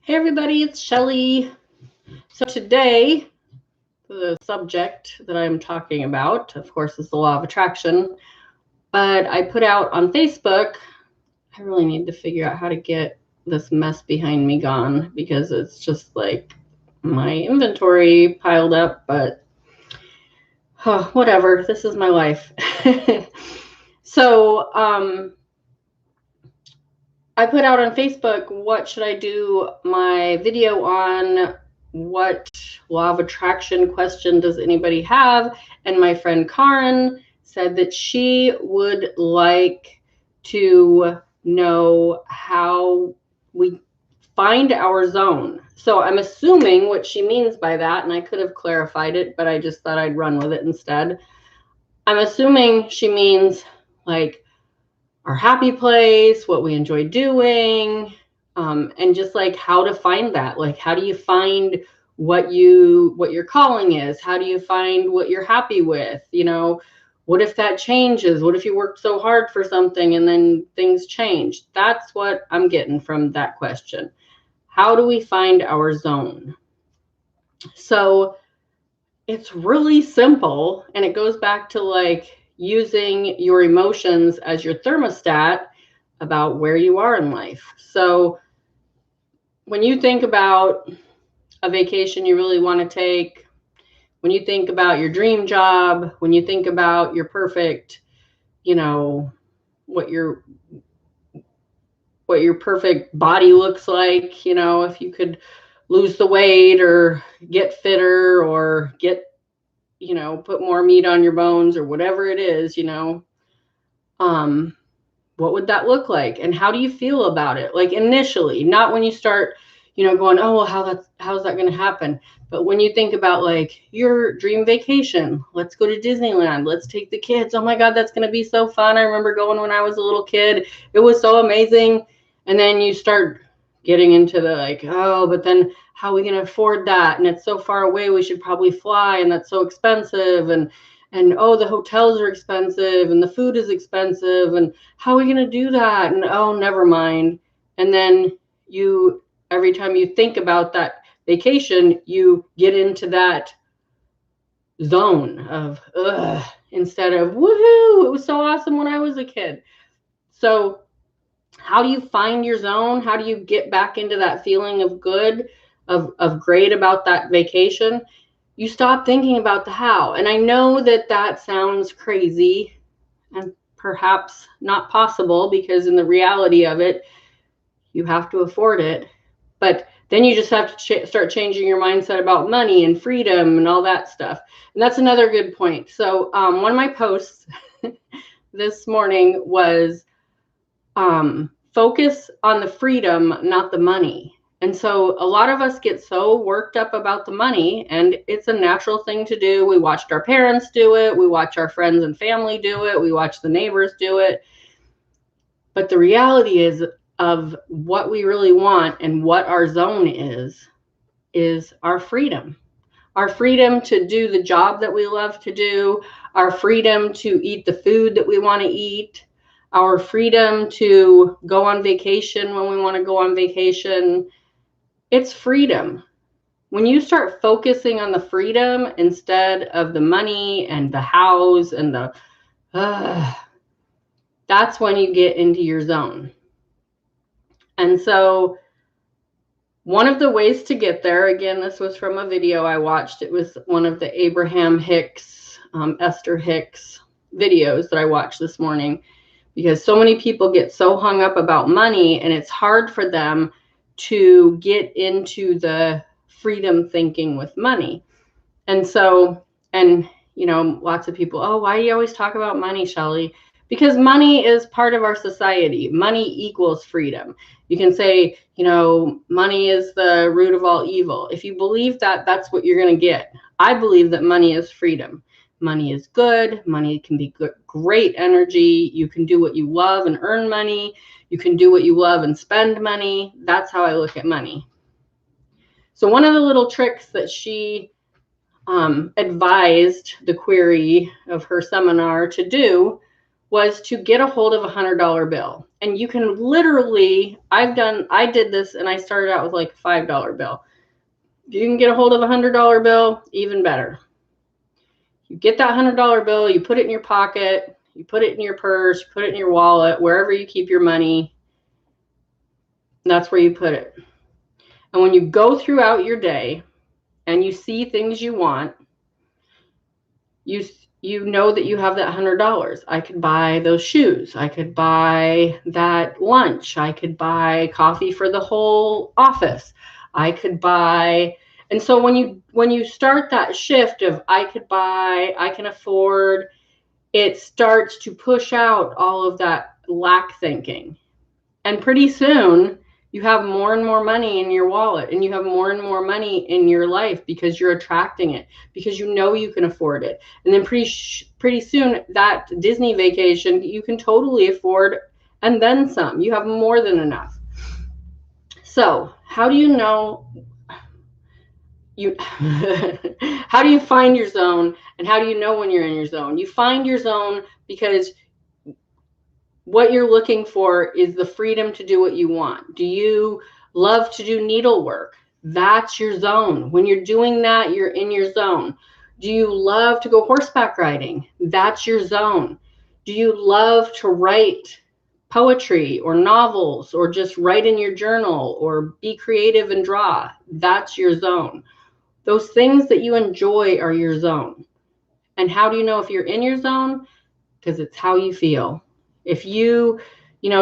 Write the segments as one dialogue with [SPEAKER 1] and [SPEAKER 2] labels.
[SPEAKER 1] Hey everybody, it's Shelly. So today, the subject that I'm talking about, of course, is the law of attraction. But I put out on Facebook, I really need to figure out how to get this mess behind me gone because it's just like my inventory piled up, but whatever, this is my life. So, I put out on Facebook, what should I do my video on? What law of attraction question does anybody have? And my friend Karen said that she would like to know how we find our zone. So I'm assuming what she means by that, and I could have clarified it, but I just thought I'd run with it instead. I'm assuming she means like our happy place, what we enjoy doing, and just like how to find that. Like, how do you find what your calling is? How do you find what you're happy with? What if that changes? What if you worked so hard for something and then things change? That's what I'm getting from that question. How do we find our zone? So it's really simple, and it goes back to like using your emotions as your thermostat about where you are in life. So when you think about a vacation you really want to take, when you think about your dream job, when you think about your perfect, what your perfect body looks like, if you could lose the weight or get fitter or get put more meat on your bones or whatever it is, what would that look like? And how do you feel about it? Like initially, not when you start, going, oh, well, how's that going to happen? But when you think about like your dream vacation, let's go to Disneyland. Let's take the kids. Oh my God, that's going to be so fun. I remember going when I was a little kid. It was so amazing. And then you start getting into the like, oh, but then how are we going to afford that? And it's so far away, we should probably fly, and that's so expensive. And oh, the hotels are expensive and the food is expensive, and how are we going to do that? And oh, never mind. And then every time you think about that vacation, you get into that zone of ugh, instead of woohoo, it was so awesome when I was a kid. So how do you find your zone? How do you get back into that feeling of good, of great about that vacation? You stop thinking about the how. And I know that sounds crazy and perhaps not possible, because in the reality of it, you have to afford it. But then you just have to start changing your mindset about money and freedom and all that stuff. And that's another good point. So one of my posts this morning was focus on the freedom, not the money. And so a lot of us get so worked up about the money, and it's a natural thing to do. We watched our parents do it. We watch our friends and family do it. We watch the neighbors do it. But the reality is of what we really want and what our zone is our freedom. Our freedom to do the job that we love to do, our freedom to eat the food that we want to eat, our freedom to go on vacation when we want to go on vacation. It's freedom. When you start focusing on the freedom instead of the money and the house and that's when you get into your zone. And so one of the ways to get there, again, this was from a video I watched. It was one of the Abraham Hicks, Esther Hicks videos that I watched this morning, because so many people get so hung up about money, and it's hard for them to get into the freedom thinking with money. And so, lots of people, oh, why do you always talk about money, Shelly? Because money is part of our society. Money equals freedom. You can say, money is the root of all evil. If you believe that, that's what you're going to get. I believe that money is freedom. Money is good. Money can be good, great energy. You can do what you love and earn money. You can do what you love and spend money. That's how I look at money. So one of the little tricks that she advised the query of her seminar to do was to get a hold of $100 bill. And you can literally, I did this, and I started out with like a $5 bill. If you can get a hold of a $100 bill, even better. You get that $100 bill, you put it in your pocket, you put it in your purse, put it in your wallet, wherever you keep your money, that's where you put it. And when you go throughout your day and you see things you want, you know that you have that $100. I could buy those shoes. I could buy that lunch. I could buy coffee for the whole office. I could buy, and so when you start that shift of I could buy, I can afford, it starts to push out all of that lack thinking. And pretty soon you have more and more money in your wallet, and you have more and more money in your life because you're attracting it, because you know you can afford it. And then pretty soon that Disney vacation you can totally afford, and then some. You have more than enough. So how do you know how do you find your zone, and how do you know when you're in your zone? You find your zone because what you're looking for is the freedom to do what you want. Do you love to do needlework? That's your zone. When you're doing that, you're in your zone. Do you love to go horseback riding? That's your zone. Do you love to write poetry or novels, or just write in your journal, or be creative and draw? That's your zone. Those things that you enjoy are your zone. And how do you know if you're in your zone? Because it's how you feel. If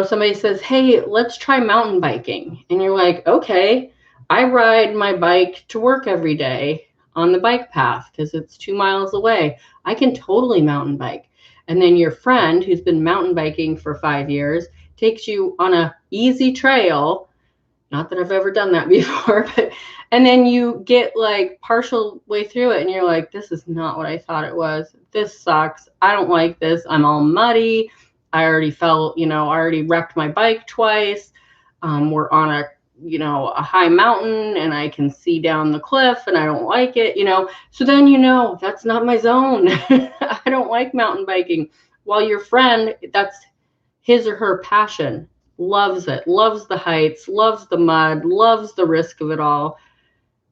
[SPEAKER 1] somebody says, hey, let's try mountain biking. And you're like, okay, I ride my bike to work every day on the bike path because it's 2 miles away. I can totally mountain bike. And then your friend who's been mountain biking for 5 years takes you on a easy trail. Not that I've ever done that before, and then you get like partial way through it and you're like, this is not what I thought it was. This sucks. I don't like this. I'm all muddy. I already already wrecked my bike twice. We're on a high mountain and I can see down the cliff and I don't like it, So then, that's not my zone. I don't like mountain biking. While your friend, that's his or her passion, loves it, loves the heights, loves the mud, loves the risk of it all.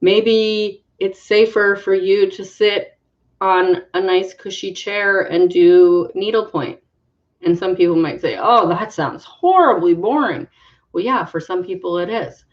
[SPEAKER 1] Maybe it's safer for you to sit on a nice cushy chair and do needlepoint. And some people might say, oh, that sounds horribly boring. Well, yeah, for some people it is.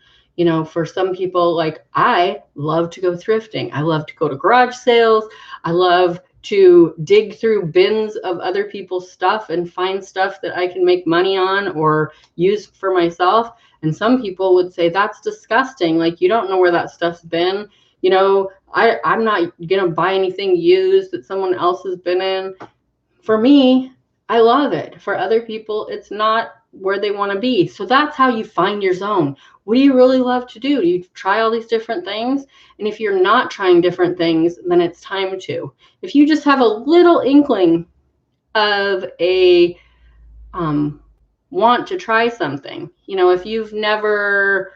[SPEAKER 1] For some people, like I love to go thrifting. I love to go to garage sales. I love to dig through bins of other people's stuff and find stuff that I can make money on or use for myself. And some people would say that's disgusting. Like, you don't know where that stuff's been. I'm not going to buy anything used that someone else has been in. For me, I love it. For other people, it's not where they want to be. So that's how you find your zone. What do you really love to do? Do you try all these different things? And if you're not trying different things, then it's time to. If you just have a little inkling of a want to try something, if you've never,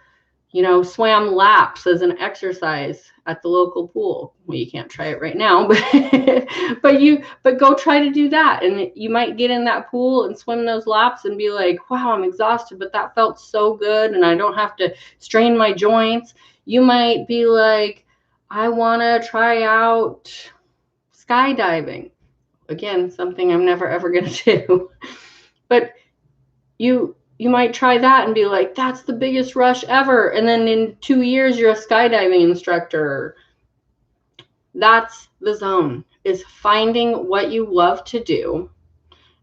[SPEAKER 1] swam laps as an exercise at the local pool. Well, you can't try it right now, but go try to do that. And you might get in that pool and swim those laps and be like, wow, I'm exhausted, but that felt so good. And I don't have to strain my joints. You might be like, I want to try out skydiving. Again, something I'm never, ever going to do. But you might try that and be like, that's the biggest rush ever. And then in 2 years, you're a skydiving instructor. That's the zone, is finding what you love to do.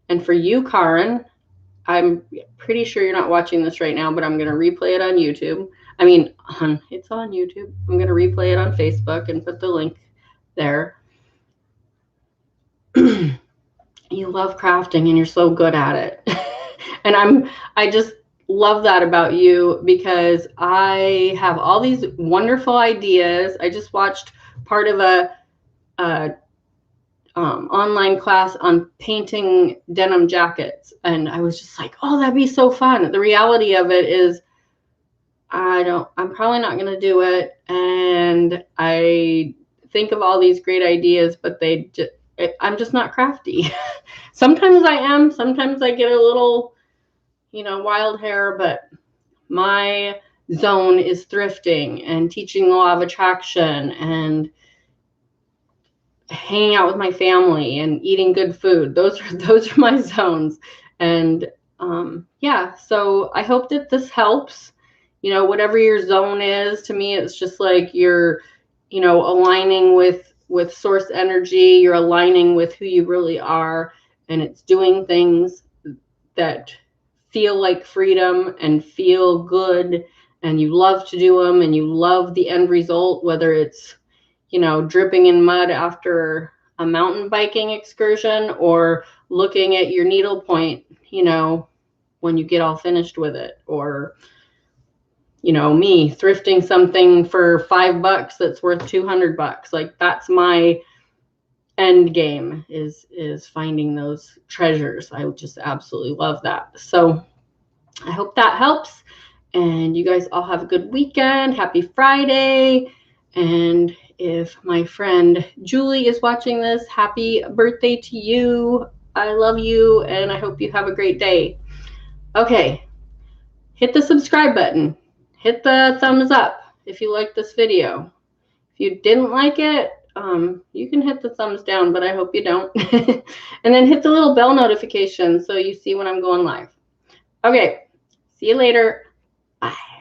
[SPEAKER 1] And for you, Karen, I'm pretty sure you're not watching this right now, but I'm going to replay it on YouTube. It's on YouTube. I'm going to replay it on Facebook and put the link there. You love crafting and you're so good at it. And I just love that about you, because I have all these wonderful ideas. I just watched part of a online class on painting denim jackets, and I was just like, oh, that'd be so fun. The reality of it is I'm probably not going to do it. And I think of all these great ideas, but I'm just not crafty. Sometimes I am. Sometimes I get a little, wild hair, but my zone is thrifting and teaching the law of attraction and hanging out with my family and eating good food. Those are my zones. And yeah, so I hope that this helps. Whatever your zone is, to me, it's just like you're, aligning with source energy. You're aligning with who you really are, and it's doing things that feel like freedom and feel good, and you love to do them, and you love the end result, whether it's dripping in mud after a mountain biking excursion or looking at your needlepoint, when you get all finished with it, or, me thrifting something for $5 that's worth $200. Like, that's my end game, is finding those treasures. I just absolutely love that. So I hope that helps. And you guys all have a good weekend. Happy Friday. And if my friend Julie is watching this, happy birthday to you. I love you, and I hope you have a great day. Okay, hit the subscribe button. Hit the thumbs up if you like this video. If you didn't like it, you can hit the thumbs down, but I hope you don't. And then hit the little bell notification so you see when I'm going live. Okay, see you later. Bye.